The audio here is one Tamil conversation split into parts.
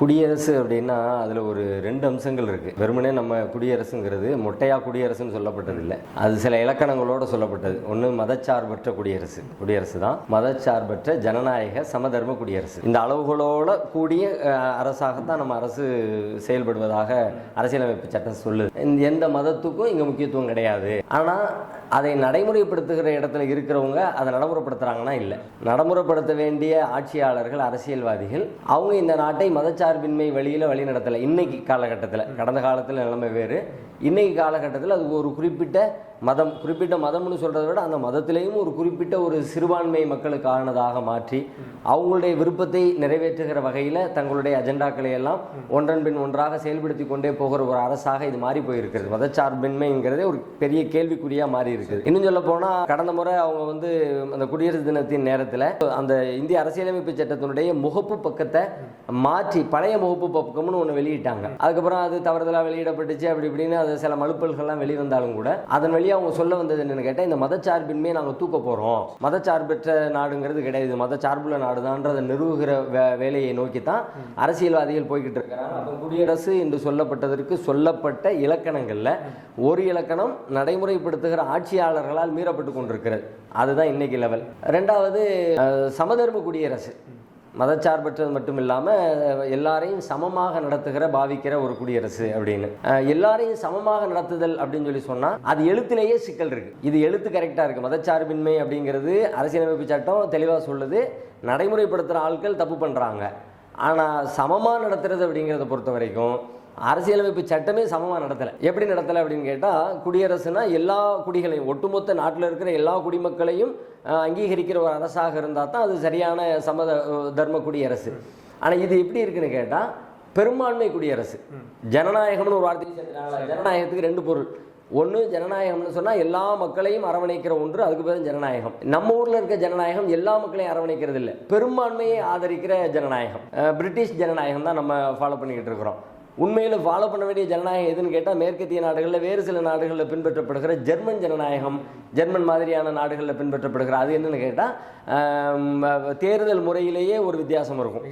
குடியரசு அப்படின்னா அதில் ஒரு ரெண்டு அம்சங்கள் இருக்குது. வெறுமனே நம்ம குடியரசுங்கிறது மொட்டையாக குடியரசுன்னு சொல்லப்பட்டதில்லை. அது சில இலக்கணங்களோடு சொல்லப்பட்டது. ஒன்று மதச்சார்பற்ற குடியரசு தான் மதச்சார்பற்ற ஜனநாயக சமதர்ம குடியரசு. இந்த அளவுகளோட கூடிய அரசாகத்தான் நம்ம அரசு செயல்படுவதாக அரசியலமைப்பு சட்டம் சொல்லுது. எந்த மதத்துக்கும் இங்கே முக்கியத்துவம் கிடையாது. ஆனால் அதை நடைமுறைப்படுத்துகிற இடத்துல இருக்கிறவங்க அதை நடைமுறைப்படுத்துகிறாங்கன்னா இல்லை. நடைமுறைப்படுத்த வேண்டிய ஆட்சியாளர்கள், அரசியல்வாதிகள் அவங்க இந்த நாட்டை மதச்சார்பின்மை வழியில் வழி நடத்தலை. இன்னைக்கு காலகட்டத்தில், கடந்த காலத்தில் நிலைமை வேறு, இன்னைக்கு காலகட்டத்தில் அது ஒரு குறிப்பிட்ட மதம்னு சொல்கிறத விட அந்த மதத்திலேயும் ஒரு குறிப்பிட்ட ஒரு சிறுபான்மை மக்களுக்கானதாக மாற்றி அவங்களுடைய விருப்பத்தை நிறைவேற்றுகிற வகையில் தங்களுடைய அஜெண்டாக்களை எல்லாம் ஒன்றன் பின் ஒன்றாக செயல்படுத்தி கொண்டே போகிற ஒரு அரசாக இது மாறி போயிருக்கிறது. மதச்சார்பின்மைங்கிறதே ஒரு பெரிய கேள்விக்குறியாக மாறி இருக்குது. இன்னும் சொல்ல போனால் கடந்த முறை அவங்க அந்த குடியரசு தினத்தின் நேரத்தில் அந்த இந்திய அரசியலமைப்பு சட்டத்தினுடைய முகப்பு பக்கத்தை மாற்றி பழைய முகப்பு பக்கம்னு ஒன்று வெளியிட்டாங்க. அதுக்கப்புறம் அது தவறுதலாக வெளியிடப்பட்டுச்சு. அப்படி இப்படின்னு அது சில மலுப்பல்கள்லாம் வெளிவந்தாலும் கூட அதன் வழி அவங்க சொல்ல வந்தது என்னன்னு கேட்டால், இந்த மதச்சார்பின்மையை நாங்கள் தூக்க போகிறோம், மதச்சார்பற்ற நாடுங்கிறது கிடையாது, மதச்சார்புள்ள நாடுதான்றதை நிறுவுகிற வேலையை நோக்கி தான் அரசியல்வாதிகள் போய்கிட்டு இருக்கிறாங்க. அப்போ குடியரசு என்று சொல்லப்பட்ட இலக்கணங்களில் ஒரு இலக்கணம் நடைமுறைப்படுத்துகிற ஆட்சியாளர்களால் மீறப்பட்டு கொண்டிருக்கிறது. அதுதான் இன்னைக்கு லெவல். ரெண்டாவது சமதர்ம குடியரசு, மதச்சார்பற்றது மட்டும் இல்லாமல் எல்லாரையும் சமமாக பாவிக்கிற ஒரு குடியரசு அப்படின்னு. எல்லாரையும் சமமாக நடத்துதல் அப்படின்னு சொல்லி சொன்னால் அது எழுத்திலேயே சிக்கல் இருக்கு. இது எழுத்து கரெக்டாக இருக்கு. மதச்சார்பின்மை அப்படிங்கிறது அரசியலமைப்பு சட்டம் தெளிவாக சொல்லுது. நடைமுறைப்படுத்துகிற ஆட்கள் தப்பு பண்ணுறாங்க. ஆனால் சமமாக நடத்துறது அப்படிங்கிறத பொறுத்த வரைக்கும் அரசியலமைப்பு சட்டமே சமமாக நடத்தலை. எப்படி நடத்தலை அப்படின்னு கேட்டால், குடியரசுனா எல்லா குடிகளையும், ஒட்டுமொத்த நாட்டில் இருக்கிற எல்லா குடிமக்களையும் அங்கீகரிக்கிற ஒரு அரசாக இருந்தால் தான் அது சரியான தர்ம குடியரசு. ஆனால் இது எப்படி இருக்குன்னு கேட்டால், பெரும்பான்மை குடியரசு. ஜனநாயகம்னு ஒரு வார்த்தை சேர்த்துட்டாங்களா? ஜனநாயகத்துக்கு ரெண்டு பொருள். ஒன்று, ஜனநாயகம்னு சொன்னால் எல்லா மக்களையும் அரவணைக்கிற ஒன்று, அதுக்கு பேர் ஜனநாயகம். நம்ம ஊரில் இருக்க ஜனநாயகம் எல்லா மக்களையும் அரவணைக்கிறது இல்லை, பெரும்பான்மையை ஆதரிக்கிற ஜனநாயகம். பிரிட்டிஷ் ஜனநாயகம் தான் நம்ம ஃபாலோ பண்ணிக்கிட்டு இருக்கிறோம். உண்மையில் ஃபாலோ பண்ண வேண்டிய ஜனநாயகம் எதுன்னு கேட்டால், மேற்கத்திய நாடுகளில் வேறு சில நாடுகளில் பின்பற்றப்படுகிற ஜெர்மன் ஜனநாயகம், ஜெர்மன் மாதிரியான நாடுகளில் பின்பற்றப்படுகிற அது என்னன்னு கேட்டால், தேர்தல் முறையிலேயே ஒரு வித்தியாசம் இருக்கும்.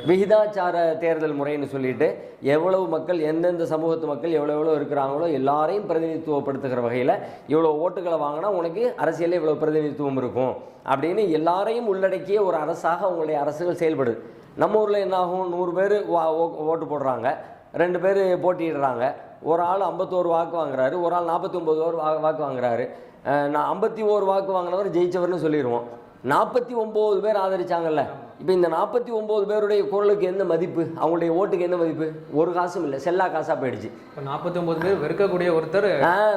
விகிதாச்சார தேர்தல் முறைன்னு சொல்லிட்டு எவ்வளவு மக்கள், எந்தெந்த சமூகத்து மக்கள் எவ்வளோ இருக்கிறாங்களோ எல்லாரையும் பிரதிநிதித்துவப்படுத்துகிற வகையில் இவ்வளோ ஓட்டுகளை வாங்கினா உனக்கு அரசியலில் இவ்வளோ பிரதிநிதித்துவம் இருக்கும் அப்படின்னு எல்லாரையும் உள்ளடக்கிய ஒரு அரசாக அவங்களுடைய அரசுகள் செயல்படுது. நம்ம ஊரில் என்ன ஆகும்? 100 பேர் ஓட்டு போடுறாங்க, 2 பேர் போட்டிடுறாங்க. ஒரு ஆள் 51 வாக்கு வாங்குறாரு, ஒரு ஆள் 49 வாக்கு வாங்குறாரு. நான் 51 வாக்கு வாங்கினவர் ஜெயிச்சவர்னு சொல்லிடுவோம். 49 பேர் ஆதரிச்சாங்கல்ல. இப்போ இந்த 49 பேருடைய குரலுக்கு என்ன மதிப்பு? அவங்களுடைய ஓட்டுக்கு என்ன மதிப்பு? ஒரு காசும் இல்லை, செல்லா காசாக போயிடுச்சு. 49 பேர் வெறுக்கக்கூடிய ஒருத்தர்,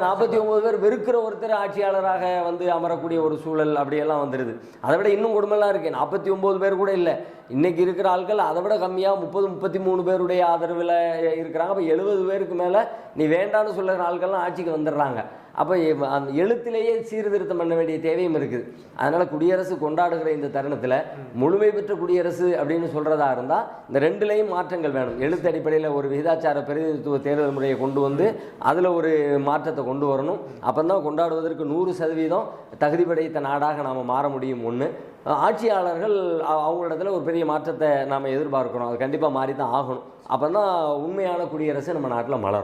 49 பேர் வெறுக்கிற ஒருத்தர் ஆட்சியாளராக அமரக்கூடிய ஒரு சூழல் அப்படியெல்லாம் வந்துடுது. அதை விட இன்னும் கொடுமைலாம் இருக்குது. 49 பேர் கூட இல்லை, இன்னைக்கு இருக்கிற ஆட்கள் அதை விட கம்மியாக 30-33 பேருடைய ஆதரவில் இருக்கிறாங்க. அப்போ 70 பேருக்கு மேலே நீ வேண்டான்னு சொல்லுற ஆட்கள்லாம் ஆட்சிக்கு வந்துடுறாங்க. அப்போ அந்த எழுத்திலேயே சீர்திருத்தம் பண்ண வேண்டிய தேவையும் இருக்குது. அதனால் குடியரசு கொண்டாடுகிற இந்த தருணத்தில் முழுமை பெற்ற குடியரசு அப்படின்னு சொல்கிறதா இருந்தால் இந்த ரெண்டுலேயும் மாற்றங்கள் வேணும். எழுத்து அடிப்படையில் ஒரு விகிதாச்சார பிரதிநிதித்துவ தேர்தல் முறையை கொண்டு வந்து அதில் ஒரு மாற்றத்தை கொண்டு வரணும். அப்போ தான் கொண்டாடுவதற்கு 100% தகுதி படைத்த நாடாக நாம் மாற முடியும். ஒன்று, ஆட்சியாளர்கள் அவங்களிடத்துல ஒரு பெரிய மாற்றத்தை நாம் எதிர்பார்க்கணும். அது கண்டிப்பாக மாறி தான் ஆகணும். அப்போ தான் உண்மையான குடியரசு நம்ம நாட்டில் மலரும்.